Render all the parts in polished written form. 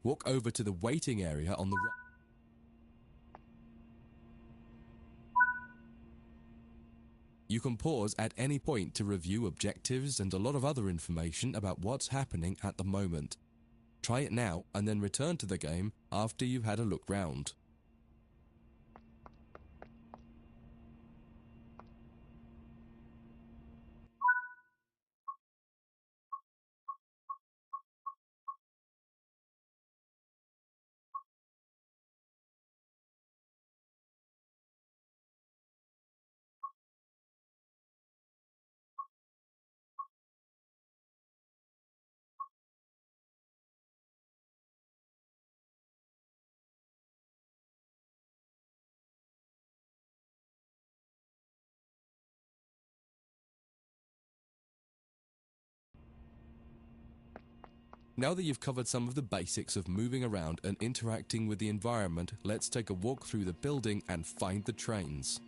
Walk over to the waiting area on the right. You can pause at any point to review objectives and a lot of other information about what's happening at the moment. Try it now and then return to the game after you've had a look round. Now that you've covered some of the basics of moving around and interacting with the environment, let's take a walk through the building and find the trains.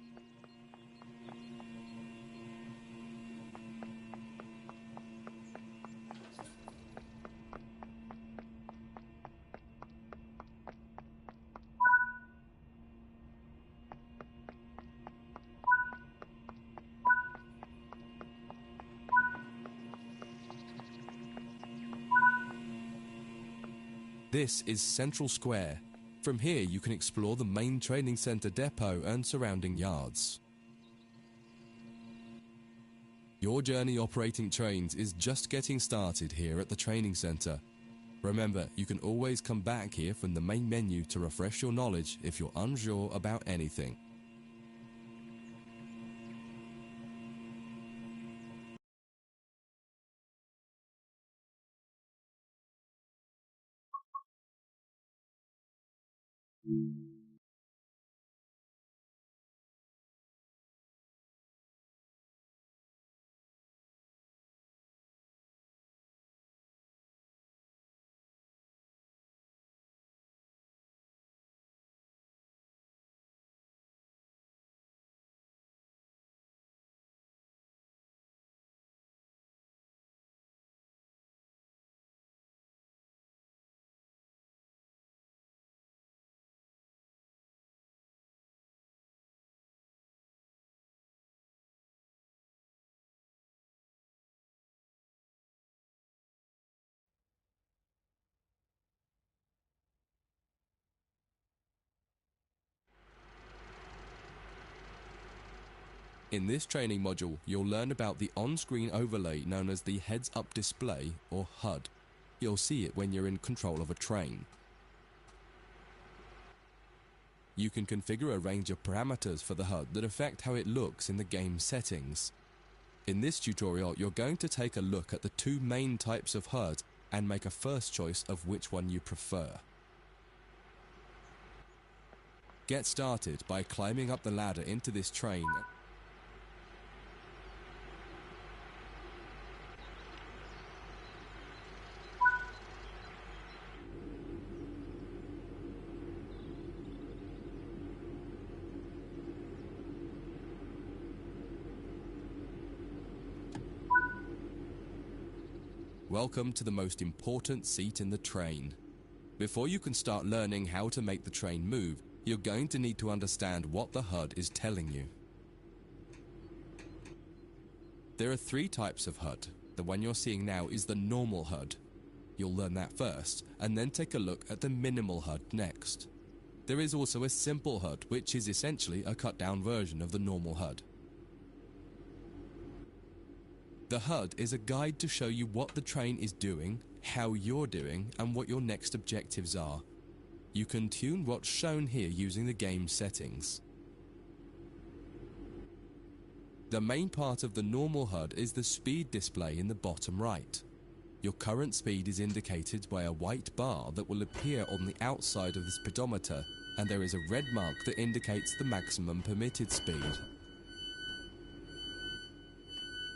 This is Central Square. From here you can explore the main training center depot and surrounding yards. Your journey operating trains is just getting started here at the training center. Remember, you can always come back here from the main menu to refresh your knowledge if you're unsure about anything. In this training module, you'll learn about the on-screen overlay known as the heads-up display, or HUD. You'll see it when you're in control of a train. You can configure a range of parameters for the HUD that affect how it looks in the game settings. In this tutorial, you're going to take a look at the two main types of HUD and make a first choice of which one you prefer. Get started by climbing up the ladder into this train. Welcome to the most important seat in the train. Before you can start learning how to make the train move, you're going to need to understand what the HUD is telling you. There are three types of HUD. The one you're seeing now is the normal HUD. You'll learn that first, and then take a look at the minimal HUD next. There is also a simple HUD, which is essentially a cut-down version of the normal HUD. The HUD is a guide to show you what the train is doing, how you're doing, and what your next objectives are. You can tune what's shown here using the game settings. The main part of the normal HUD is the speed display in the bottom right. Your current speed is indicated by a white bar that will appear on the outside of the speedometer, and there is a red mark that indicates the maximum permitted speed.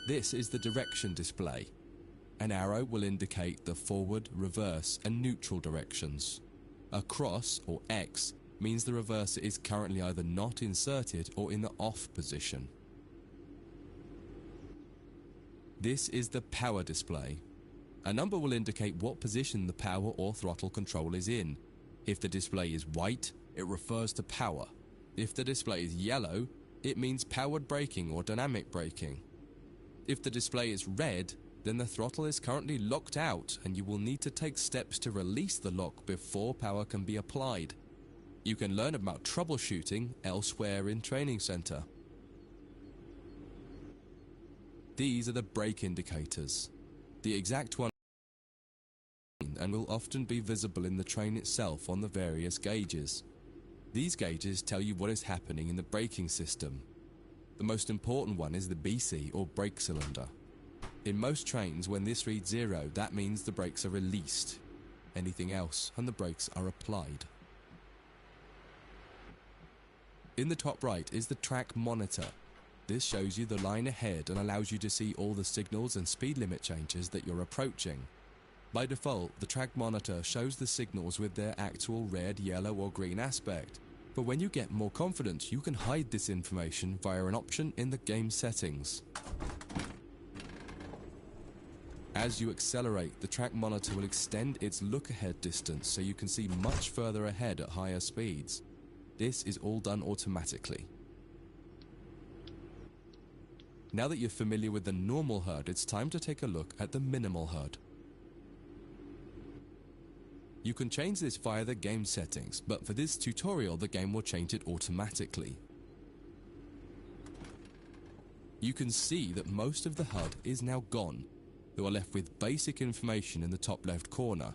This is the direction display. An arrow will indicate the forward, reverse, and neutral directions. A cross, or X, means the reverser is currently either not inserted or in the off position. This is the power display. A number will indicate what position the power or throttle control is in. If the display is white, it refers to power. If the display is yellow, it means powered braking or dynamic braking. If the display is red, then the throttle is currently locked out and you will need to take steps to release the lock before power can be applied. You can learn about troubleshooting elsewhere in Training Center. These are the brake indicators. The exact one and will often be visible in the train itself on the various gauges. These gauges tell you what is happening in the braking system. The most important one is the BC or brake cylinder. In most trains, when this reads 0, that means the brakes are released. Anything else and the brakes are applied. In the top right is the track monitor. This shows you the line ahead and allows you to see all the signals and speed limit changes that you're approaching. By default, the track monitor shows the signals with their actual red, yellow or green aspect. But when you get more confident, you can hide this information via an option in the game settings. As you accelerate, the track monitor will extend its look-ahead distance so you can see much further ahead at higher speeds. This is all done automatically. Now that you're familiar with the normal HUD, it's time to take a look at the minimal HUD. You can change this via the game settings, but for this tutorial the game will change it automatically. You can see that most of the HUD is now gone. You are left with basic information in the top left corner.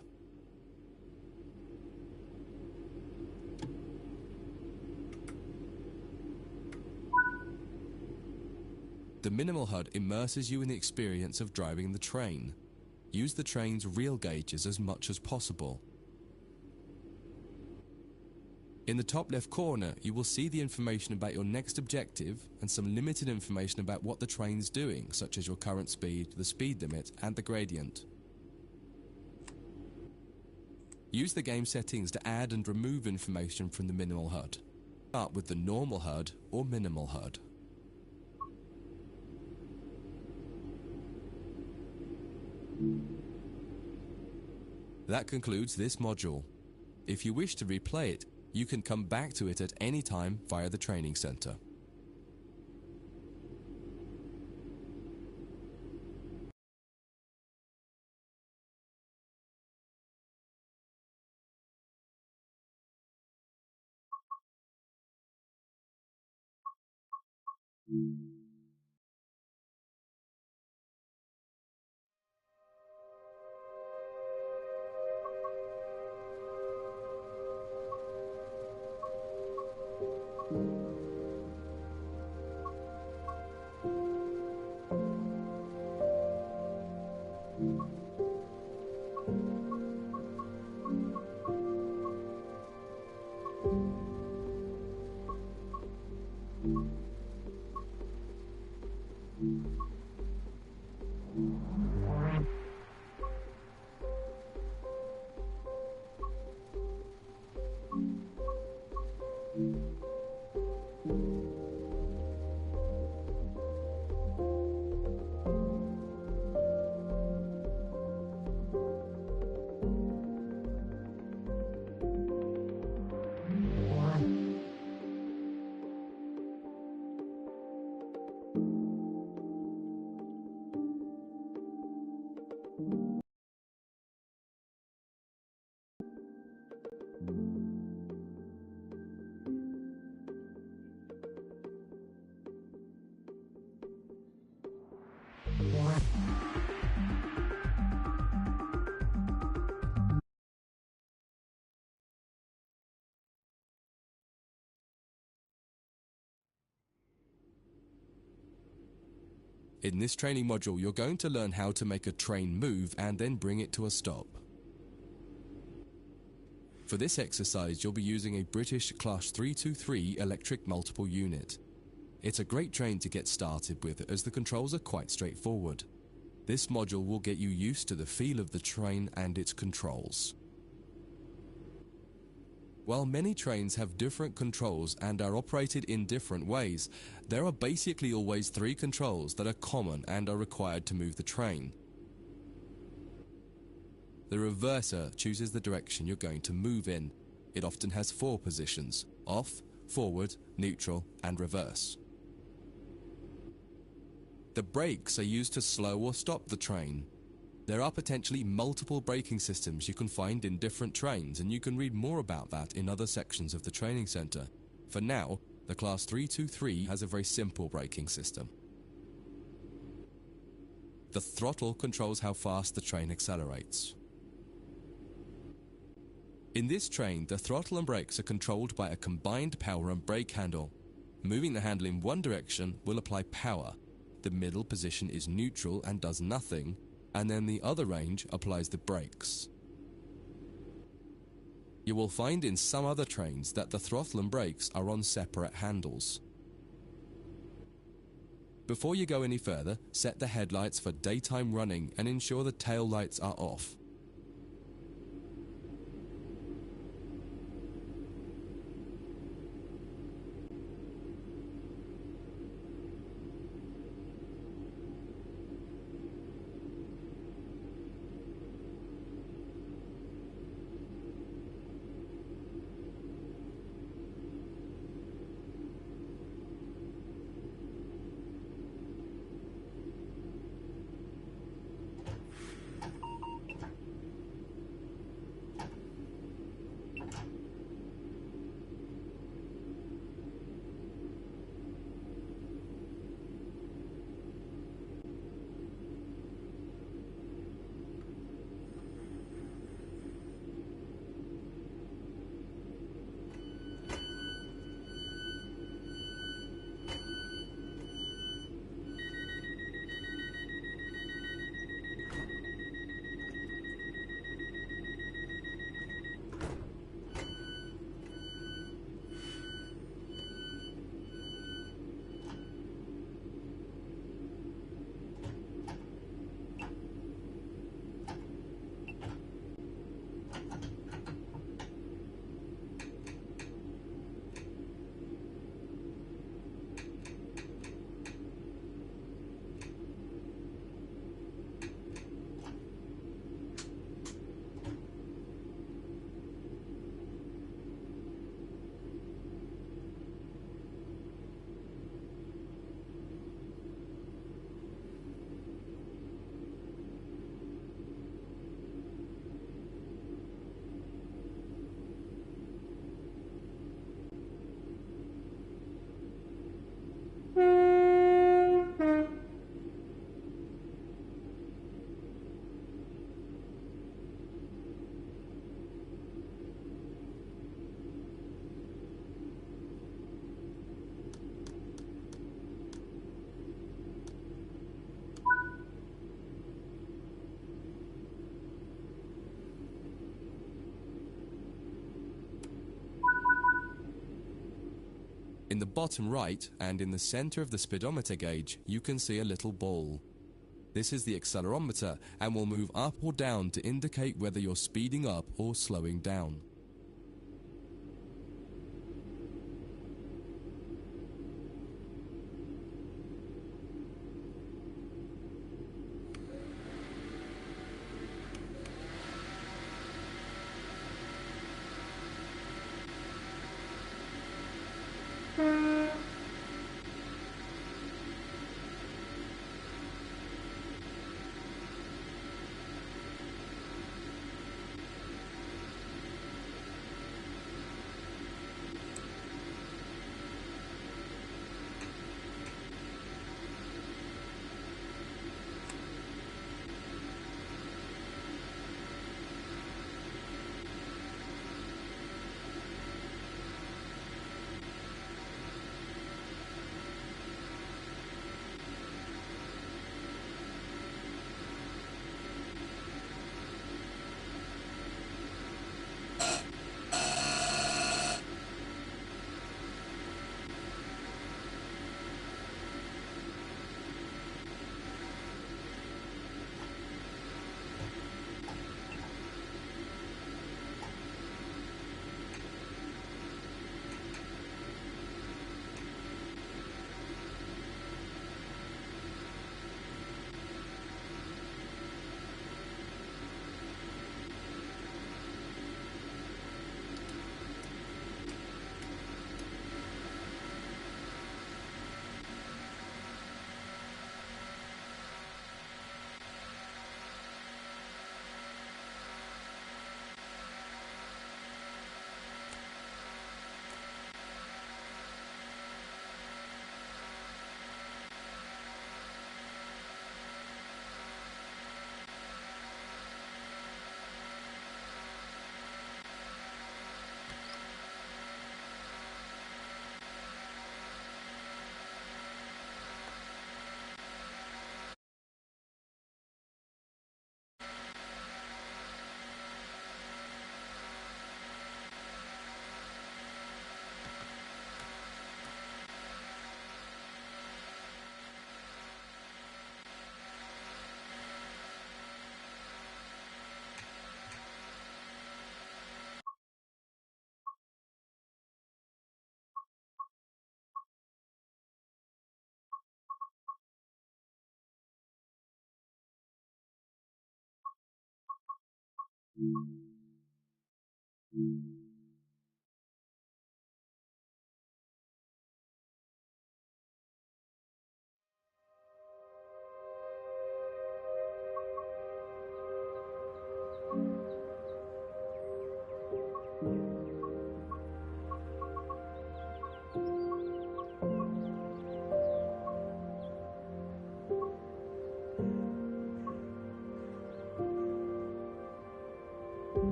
The minimal HUD immerses you in the experience of driving the train. Use the train's real gauges as much as possible. In the top left corner, you will see the information about your next objective and some limited information about what the train's doing, such as your current speed, the speed limit, and the gradient. Use the game settings to add and remove information from the minimal HUD. Start with the normal HUD or minimal HUD. That concludes this module. If you wish to replay it, you can come back to it at any time via the Training Center. In this training module, you're going to learn how to make a train move and then bring it to a stop. For this exercise, you'll be using a British Class 323 electric multiple unit. It's a great train to get started with as the controls are quite straightforward. This module will get you used to the feel of the train and its controls. While many trains have different controls and are operated in different ways, there are basically always 3 controls that are common and are required to move the train. The reverser chooses the direction you're going to move in. It often has 4 positions: off, forward, neutral, and reverse. The brakes are used to slow or stop the train. There are potentially multiple braking systems you can find in different trains, and you can read more about that in other sections of the training centre. For now, the Class 323 has a very simple braking system. The throttle controls how fast the train accelerates. In this train, the throttle and brakes are controlled by a combined power and brake handle. Moving the handle in one direction will apply power. The middle position is neutral and does nothing, and then the other range applies the brakes. You will find in some other trains that the throttle and brakes are on separate handles. Before you go any further, set the headlights for daytime running and ensure the tail lights are off. In the bottom right and in the center of the speedometer gauge, you can see a little ball. This is the accelerometer and will move up or down to indicate whether you're speeding up or slowing down.